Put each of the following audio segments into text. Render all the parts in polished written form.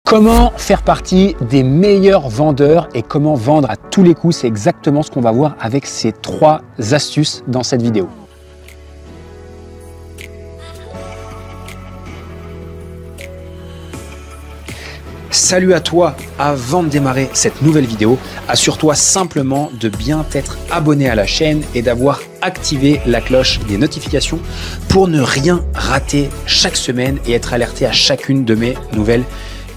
Comment faire partie des meilleurs vendeurs et comment vendre à tous les coups, c'est exactement ce qu'on va voir avec ces 3 astuces dans cette vidéo. Salut à toi, avant de démarrer cette nouvelle vidéo, assure-toi simplement de bien t'être abonné à la chaîne et d'avoir activé la cloche des notifications pour ne rien rater chaque semaine et être alerté à chacune de mes nouvelles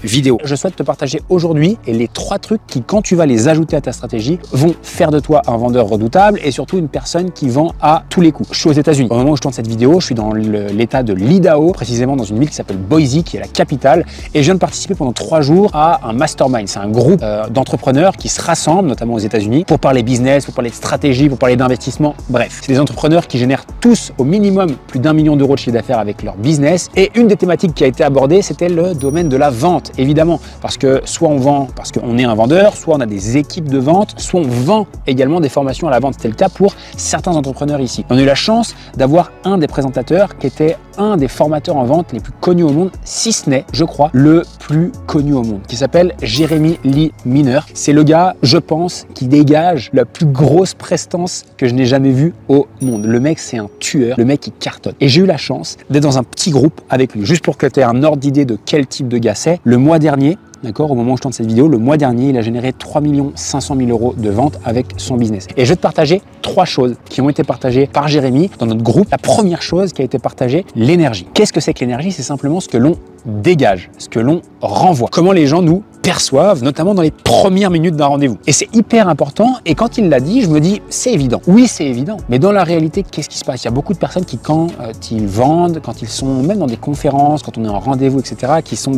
vidéo. Je souhaite te partager aujourd'hui les 3 trucs qui, quand tu vas les ajouter à ta stratégie, vont faire de toi un vendeur redoutable et surtout une personne qui vend à tous les coups. Je suis aux États-Unis. Au moment où je tourne cette vidéo, je suis dans l'état de l'Idaho, précisément dans une ville qui s'appelle Boise, qui est la capitale, et je viens de participer pendant 3 jours à un mastermind. C'est un groupe d'entrepreneurs qui se rassemblent, notamment aux États-Unis, pour parler business, pour parler de stratégie, pour parler d'investissement. Bref, c'est des entrepreneurs qui génèrent tous au minimum plus d'1 million d'euros de chiffre d'affaires avec leur business. Et une des thématiques qui a été abordée, c'était le domaine de la vente. Évidemment, parce que soit on vend parce qu'on est un vendeur, soit on a des équipes de vente, soit on vend également des formations à la vente. C'était le cas pour certains entrepreneurs ici. On a eu la chance d'avoir un des présentateurs qui était un des formateurs en vente les plus connus au monde, si ce n'est, je crois, le plus connu au monde, qui s'appelle Jeremy Lee Miner. C'est le gars, je pense, qui dégage la plus grosse prestance que je n'ai jamais vue au monde. Le mec, c'est un tueur, le mec, il cartonne. Et j'ai eu la chance d'être dans un petit groupe avec lui, juste pour que tu aies un ordre d'idée de quel type de gars c'est. Le mois dernier, d'accord, au moment où je tourne cette vidéo, le mois dernier, il a généré 3 500 000 euros de vente avec son business. Et je vais te partager 3 choses qui ont été partagées par Jérémy dans notre groupe. La première chose qui a été partagée, l'énergie. Qu'est-ce que c'est que l'énergie? C'est simplement ce que l'on dégage, ce que l'on renvoie. Comment les gens nous perçoivent, notamment dans les premières minutes d'un rendez-vous. Et c'est hyper important. Et quand il l'a dit, je me dis, c'est évident. Oui, c'est évident. Mais dans la réalité, qu'est-ce qui se passe? Il y a beaucoup de personnes qui, quand ils vendent, quand ils sont même dans des conférences, quand on est en rendez-vous, etc., qui sont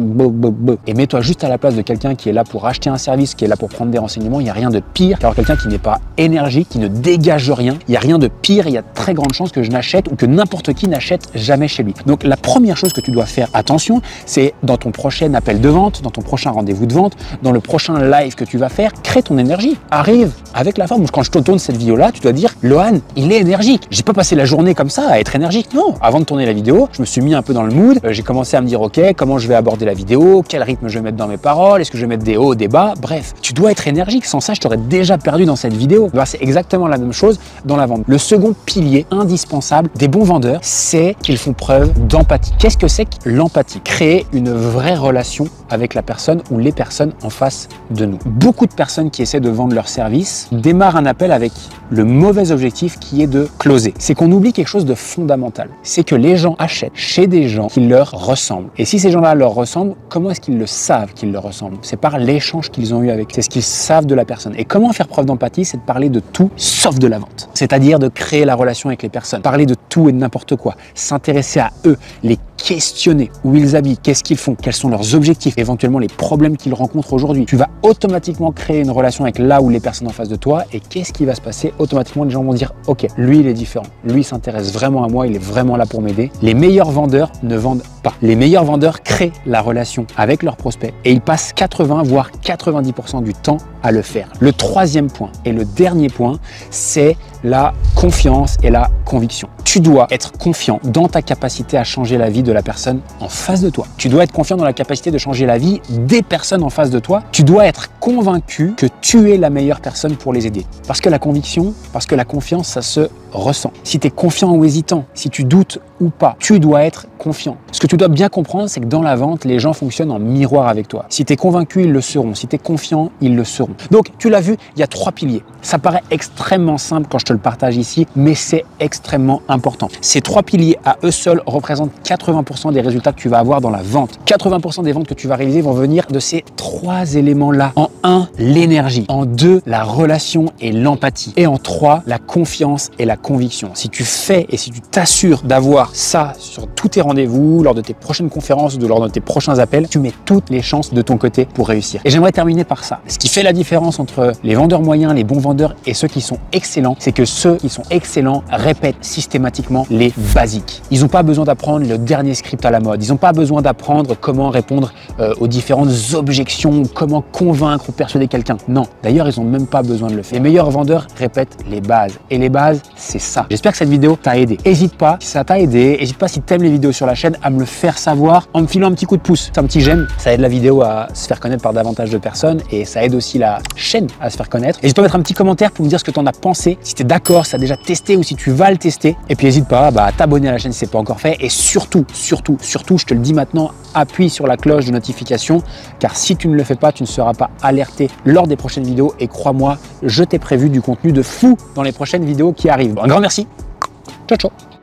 Et mets-toi juste à la place de quelqu'un qui est là pour acheter un service, qui est là pour prendre des renseignements. Il n'y a rien de pire qu'avoir quelqu'un qui n'est pas énergique, qui ne dégage rien. Il n'y a rien de pire. Il y a de très grandes chances que je n'achète ou que n'importe qui n'achète jamais chez lui. Donc, la première chose que tu dois faire attention, c'est dans ton prochain appel de vente, dans ton prochain rendez-vous de vente, dans le prochain live que tu vas faire, crée ton énergie. Arrive avec la forme. Quand je te tourne cette vidéo-là, tu dois dire, Lohan, il est énergique. J'ai pas passé la journée comme ça à être énergique. Non. Avant de tourner la vidéo, je me suis mis un peu dans le mood. J'ai commencé à me dire, OK, comment je vais aborder la vidéo, quel rythme je vais mettre dans mes paroles, est-ce que je vais mettre des hauts, des bas. Bref, tu dois être énergique. Sans ça, je t'aurais déjà perdu dans cette vidéo. Ben, c'est exactement la même chose dans la vente. Le second pilier indispensable des bons vendeurs, c'est qu'ils font preuve d'empathie. Qu'est-ce que c'est que l'empathie? Créer une vraie relation avec la personne ou les personnes en face de nous. Beaucoup de personnes qui essaient de vendre leur service démarrent un appel avec le mauvais objectif qui est de closer. C'est qu'on oublie quelque chose de fondamental. C'est que les gens achètent chez des gens qui leur ressemblent. Et si ces gens-là leur ressemblent, comment est-ce qu'ils le savent qu'ils leur ressemblent? C'est par l'échange qu'ils ont eu avec. C'est ce qu'ils savent de la personne. Et comment faire preuve d'empathie? C'est de parler de tout sauf de la vente. C'est-à-dire de créer la relation avec les personnes. Parler de tout et de n'importe quoi. S'intéresser à eux. Les questionner. Où ils habitent. Qu'est-ce qu'ils font? Quels sont leurs objectifs? Éventuellement les problèmes qu'ils rencontrent aujourd'hui. Tu vas automatiquement créer une relation avec là où les personnes en face de toi. Et qu'est-ce qui va se passer? Automatiquement, les gens vont dire, OK, lui, il est différent. Lui, il s'intéresse vraiment à moi. Il est vraiment là pour m'aider. Les meilleurs vendeurs ne vendent pas. Les meilleurs vendeurs créent la relation avec leurs prospects et ils passent 80 voire 90% du temps à le faire. Le troisième point et le dernier point, c'est la confiance et la conviction. Tu dois être confiant dans ta capacité à changer la vie de la personne en face de toi. Tu dois être confiant dans la capacité de changer la vie des personnes en face de toi. Tu dois être convaincu que tu es la meilleure personne pour les aider. Parce que la conviction, parce que la confiance, ça se ressent. Si tu es confiant ou hésitant, si tu doutes ou pas, tu dois être confiant. Ce que tu dois bien comprendre, c'est que dans la vente, les gens fonctionnent en miroir avec toi. Si tu es convaincu, ils le seront. Si tu es confiant, ils le seront. Donc, tu l'as vu, il y a 3 piliers. Ça paraît extrêmement simple quand je te le partage ici, mais c'est extrêmement important. Ces 3 piliers à eux seuls représentent 80% des résultats que tu vas avoir dans la vente. 80% des ventes que tu vas réaliser vont venir de ces 3 éléments-là. En 1, l'énergie. En 2, la relation et l'empathie. Et en 3, la confiance et la conviction. Si tu fais et si tu t'assures d'avoir ça sur tous tes rendez-vous, lors de tes prochaines conférences ou lors de tes prochains appels, tu mets toutes les chances de ton côté pour réussir. Et j'aimerais terminer par ça. Ce qui fait la différence entre les vendeurs moyens, les bons vendeurs et ceux qui sont excellents, c'est que ceux qui sont excellents répètent systématiquement les basiques. Ils n'ont pas besoin d'apprendre le dernier script à la mode. Ils n'ont pas besoin d'apprendre comment répondre aux différentes objections, comment convaincre ou persuader quelqu'un. Non. D'ailleurs, ils n'ont même pas besoin de le faire. Les meilleurs vendeurs répètent les bases. Et les bases, c'est c'est ça. J'espère que cette vidéo t'a aidé. N'hésite pas, si ça t'a aidé, n'hésite pas si t'aimes les vidéos sur la chaîne à me le faire savoir en me filant un petit coup de pouce, un petit j'aime. Ça aide la vidéo à se faire connaître par davantage de personnes et ça aide aussi la chaîne à se faire connaître. N'hésite pas à mettre un petit commentaire pour me dire ce que tu en as pensé, si tu es d'accord, si tu as déjà testé ou si tu vas le tester. Et puis n'hésite pas à t'abonner à la chaîne si ce n'est pas encore fait. Et surtout, je te le dis maintenant, appuie sur la cloche de notification car si tu ne le fais pas, tu ne seras pas alerté lors des prochaines vidéos. Et crois-moi, je t'ai prévu du contenu de fou dans les prochaines vidéos qui arrivent. Bon, un grand merci. Ciao, ciao.